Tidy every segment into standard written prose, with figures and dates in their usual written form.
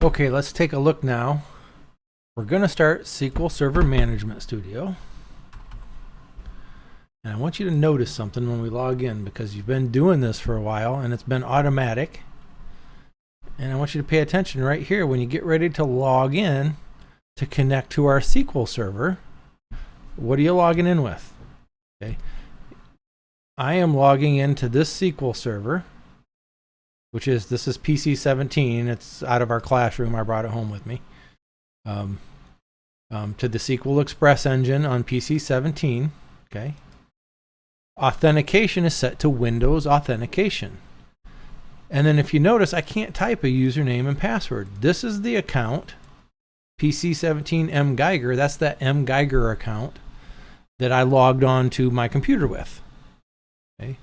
Okay, let's take a look now. We're going to start SQL Server Management Studio. And I want you to notice something when we log in, because you've been doing this for a while and it's been automatic. And I want you to pay attention right here when you get ready to log in to connect to our SQL server. What are you logging in with? Okay. I am logging into this SQL server, this is PC 17. It's out of our classroom. I brought it home with me. To the SQL Express engine on PC 17. Okay. Authentication is set to Windows Authentication. And then if you notice, I can't type a username and password. This is the account, PC17 M Geiger. That's that M Geiger account that I logged on to my computer with. Okay.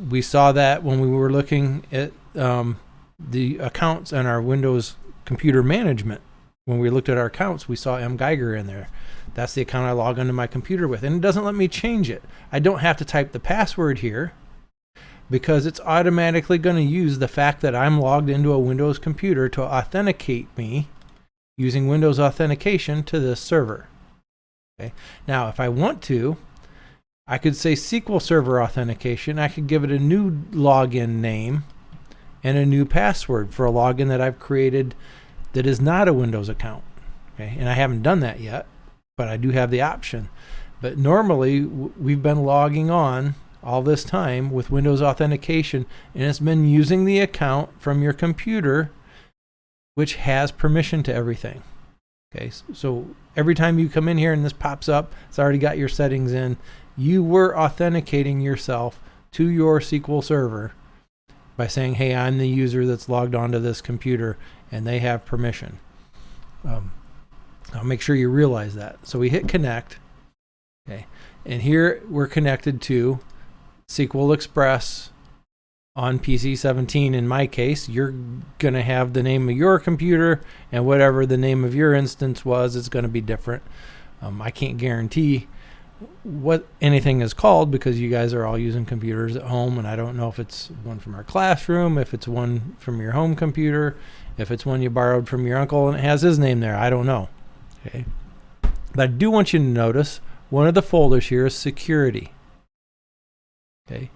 We saw that when we were looking at the accounts on our Windows computer management. When we looked at our accounts, we saw M Geiger in there. That's the account I log onto my computer with. And it doesn't let me change it. I don't have to type the password here because it's automatically going to use the fact that I'm logged into a Windows computer to authenticate me using Windows Authentication to this server. Okay. Now, if I want to, I could say SQL Server Authentication. I could give it a new login name and a new password for a login that I've created that is not a Windows account. Okay. And I haven't done that yet, but I do have the option. But normally, we've been logging on all this time with Windows Authentication, and it's been using the account from your computer, which has permission to everything. Okay, so every time you come in here and this pops up, it's already got your settings in. You were authenticating yourself to your SQL server by saying, hey, I'm the user that's logged onto this computer, and they have permission. I'll make sure you realize that. So we hit connect. Okay, and here we're connected to SQL Express on PC 17. In my case, you're going to have the name of your computer, and whatever the name of your instance was, it's going to be different. I can't guarantee what anything is called because you guys are all using computers at home, and I don't know if it's one from our classroom, if it's one from your home computer, if it's one you borrowed from your uncle and it has his name there. I don't know. Okay, but I do want you to notice one of the folders here is security. Okay.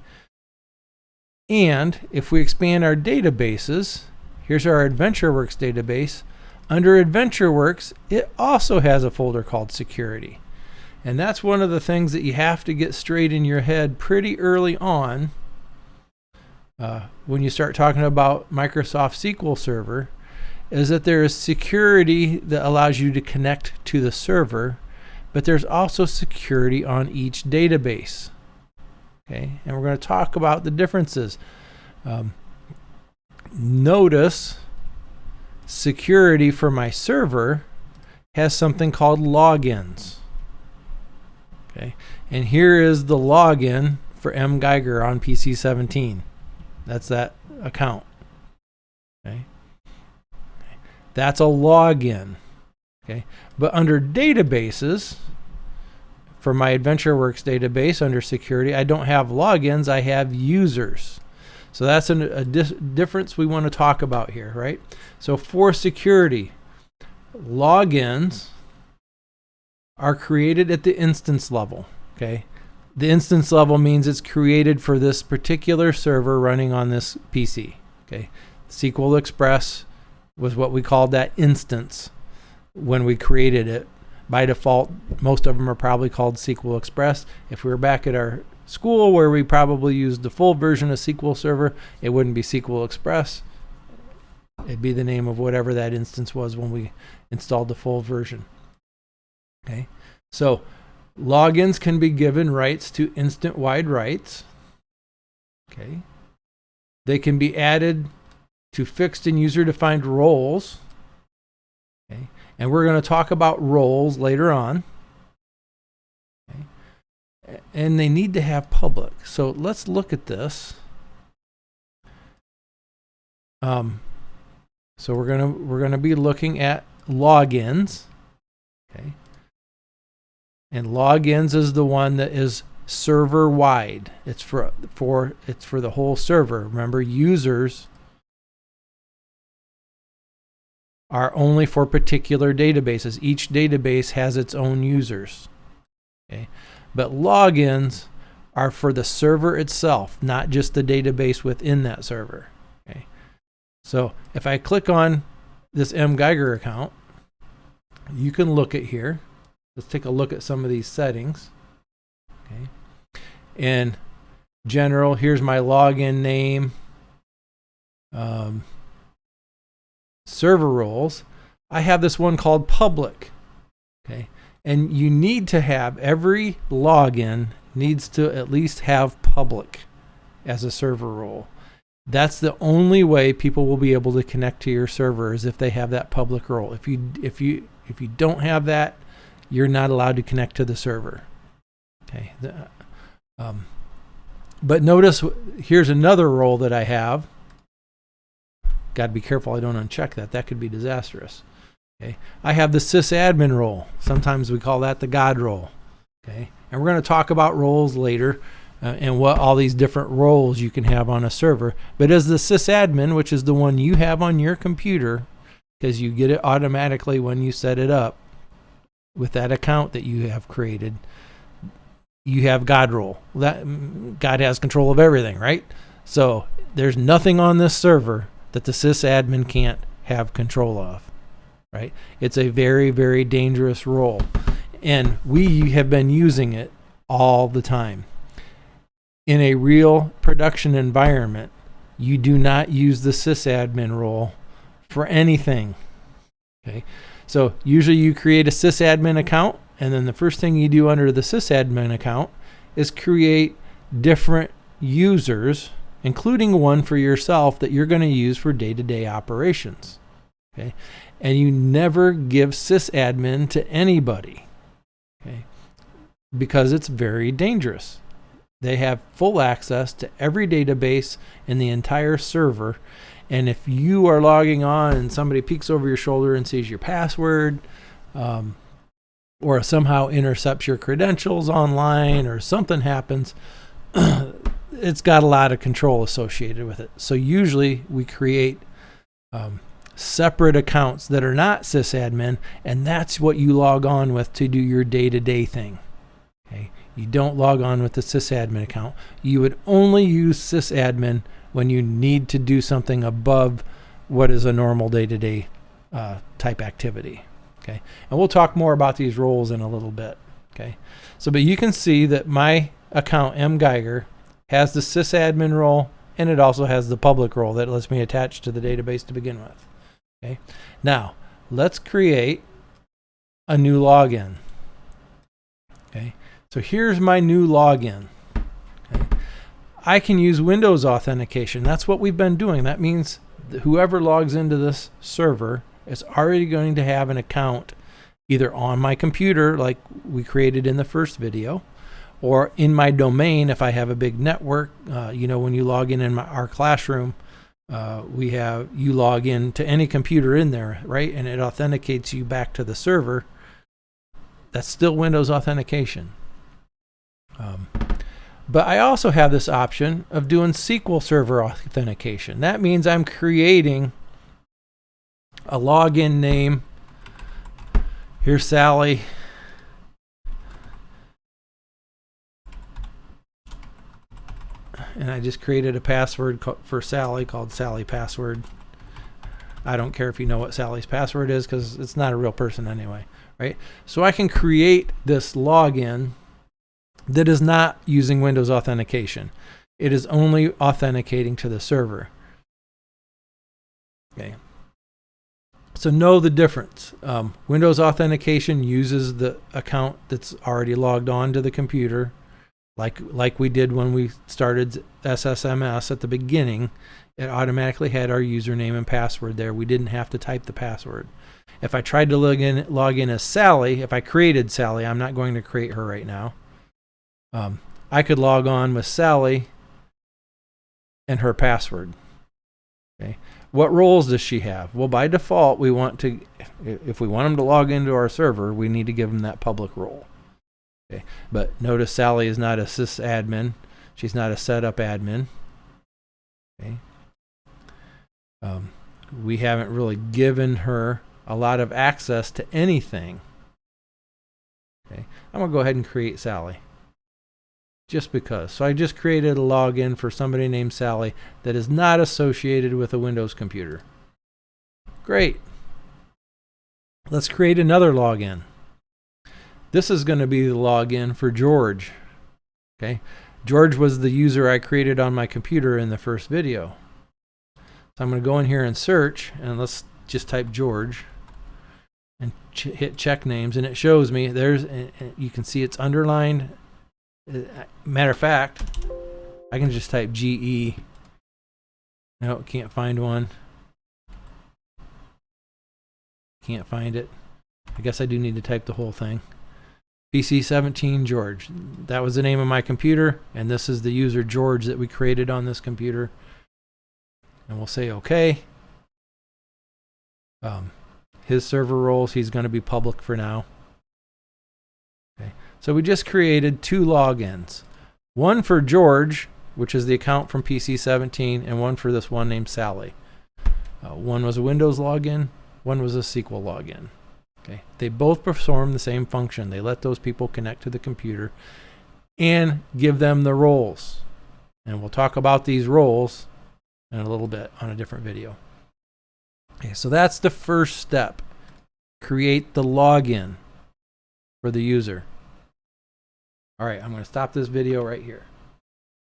And if we expand our databases, here's our AdventureWorks database. Under AdventureWorks, it also has a folder called security. And that's one of the things that you have to get straight in your head pretty early on when you start talking about Microsoft SQL Server, is that there is security that allows you to connect to the server, but there's also security on each database. Okay, and we're going to talk about the differences. Notice security for my server has something called logins. Okay, and here is the login for M Geiger on PC 17. That's that account. Okay, that's a login. Okay, but under databases, for my AdventureWorks database under security, I don't have logins, I have users. So that's a difference we want to talk about here, right? So for security, logins are created at the instance level, okay? The instance level means it's created for this particular server running on this PC, okay? SQL Express was what we called that instance when we created it. By default, most of them are probably called SQL Express. If we were back at our school where we probably used the full version of SQL Server, it wouldn't be SQL Express. It'd be the name of whatever that instance was when we installed the full version. Okay, so logins can be given rights to instant wide writes. Okay, they can be added to fixed and user-defined roles. Okay. And we're going to talk about roles later on. Okay. And they need to have public. So let's look at this. So we're gonna be looking at logins. Okay. And logins is the one that is server wide. It's for the whole server. Remember, users are only for particular databases. Each database has its own users. Okay? But logins are for the server itself, not just the database within that server. Okay? So if I click on this mGeiger account, you can look at here. Let's take a look at some of these settings. Okay. In general, here's my login name. Server roles. I have this one called public. Okay. And you need to have, every login needs to at least have public as a server role. That's the only way people will be able to connect to your server, is if they have that public role. If you don't have that, you're not allowed to connect to the server. Okay. But notice here's another role that I have. Got to be careful I don't uncheck that. That could be disastrous. Okay. I have the sysadmin role. Sometimes we call that the God role. Okay. And we're going to talk about roles later and what all these different roles you can have on a server. But as the sysadmin, which is the one you have on your computer, because you get it automatically when you set it up with that account that you have created, you have God role. That God has control of everything, right? So there's nothing on this server that the sysadmin can't have control of, right? It's a very, very dangerous role. And we have been using it all the time. In a real production environment, you do not use the sysadmin role for anything. Okay? So usually you create a sysadmin account, and then the first thing you do under the sysadmin account is create different users, including one for yourself that you're going to use for day-to-day operations. Okay? And you never give sysadmin to anybody. Okay? Because it's very dangerous. They have full access to every database in the entire server. And if you are logging on and somebody peeks over your shoulder and sees your password, or somehow intercepts your credentials online, or something happens, it's got a lot of control associated with it. So usually we create separate accounts that are not sysadmin, and that's what you log on with to do your day-to-day thing. Okay? You don't log on with the sysadmin account. You would only use sysadmin when you need to do something above what is a normal day-to-day type activity. Okay, and we'll talk more about these roles in a little bit. Okay, so but you can see that my account mGeiger has the sysadmin role, and it also has the public role that lets me attach to the database to begin with. Okay, now let's create a new login. Okay, so here's my new login. Okay. I can use Windows authentication. That's what we've been doing. That means that whoever logs into this server is already going to have an account either on my computer, like we created in the first video, or in my domain if I have a big network. When you log in our classroom, you log in to any computer in there, right? And it authenticates you back to the server. That's still Windows authentication. But I also have this option of doing SQL Server authentication. That means I'm creating a login name. Here's Sally. And I just created a password for Sally called Sally Password. I don't care if you know what Sally's password is, because it's not a real person anyway, right? So I can create this login that is not using Windows authentication. It is only authenticating to the server. Okay. So know the difference. Windows authentication uses the account that's already logged on to the computer, like we did when we started SSMS at the beginning. It automatically had our username and password there. We didn't have to type the password. If I tried to log in as Sally, if I created Sally, I'm not going to create her right now. I could log on with Sally and her password. Okay. What roles does she have? Well, by default, if we want them to log into our server, we need to give them that public role. Okay. But notice Sally is not a sysadmin. She's not a setup admin. Okay. We haven't really given her a lot of access to anything. Okay, I'm going to go ahead and create Sally. Just because. So I just created a login for somebody named Sally that is not associated with a Windows computer. Great. Let's create another login. This is going to be the login for George. Okay. George was the user I created on my computer in the first video. So I'm going to go in here and search, and let's just type George and hit check names, and it shows me there's, you can see it's underlined. Matter of fact, I can just type GE. No, can't find one. Can't find it. I guess I do need to type the whole thing. PC17 George. That was the name of my computer, and this is the user George that we created on this computer. And we'll say OK. His server roles, he's going to be public for now. Okay. So we just created 2 logins. One for George, which is the account from PC17, and one for this one named Sally. One was a Windows login, one was a SQL login. Okay. They both perform the same function. They let those people connect to the computer and give them the roles. And we'll talk about these roles in a little bit on a different video. Okay, so that's the first step. Create the login for the user. All right, I'm going to stop this video right here.